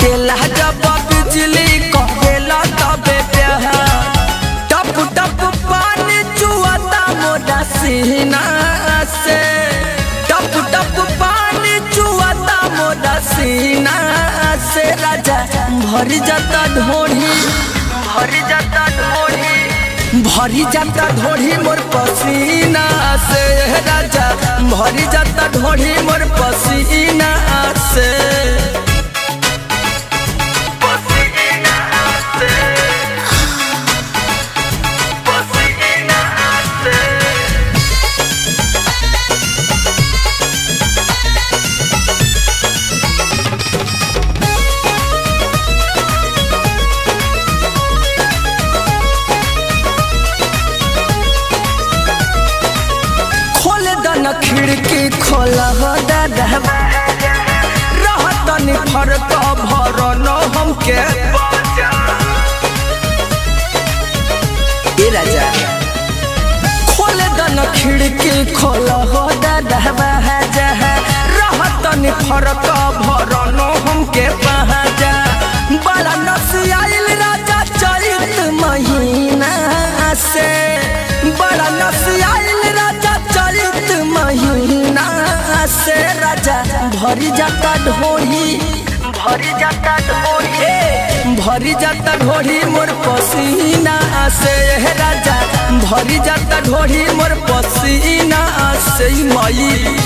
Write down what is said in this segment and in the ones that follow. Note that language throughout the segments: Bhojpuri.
कटेला जब बिजली कहेला तबे प्यार टप टप पानी चुआता मोरा सीना से टप टप पानी चुआता मोरा सीना से राजा भरी जाता ढोढ़ी भरी जाता ढोढ़ी भरी जाता ढोढ़ी मोर पसीना से राजा भरी जाता ढोढ़ी मोर पसीना से खिड़की खोला रहतनी फरक भरन हमके राजा खोले दन खिड़की खोला रहतनी फरक भरन हमके पहाजा बड़ा नसियाइल राजा चैत महीना से बड़ा नसियाइल राजा चैत महीना से राजा भरी जाता ढोढ़ी भरी जाता ढोढ़ी भरी जाता ढोढ़ी मोर पसीना से राजा भरी जाता ढोढ़ी मोर पसीना से मई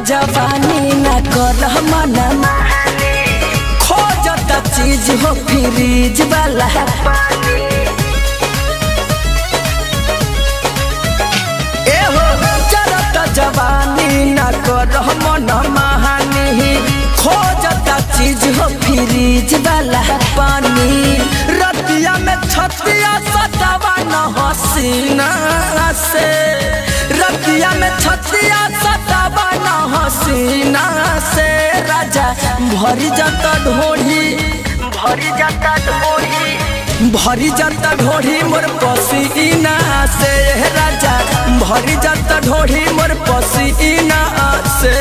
जवानी न कर मना खोजता चीज हो फ्रिज वाला ए हो जरता जवानी न कर मना महानी खोजता चीज हो फ्रिज वाला पानी रतिया में छतिया सतावा न हसीना से रतिया में छतिया सतावा न हसीना से राजा भरी जाता ढोढ़ी भरी जाता ढोढ़ी भरी जाता ढोढ़ी मोर पसीना से राजा भरी जाता ढोढ़ी मोर पसीना से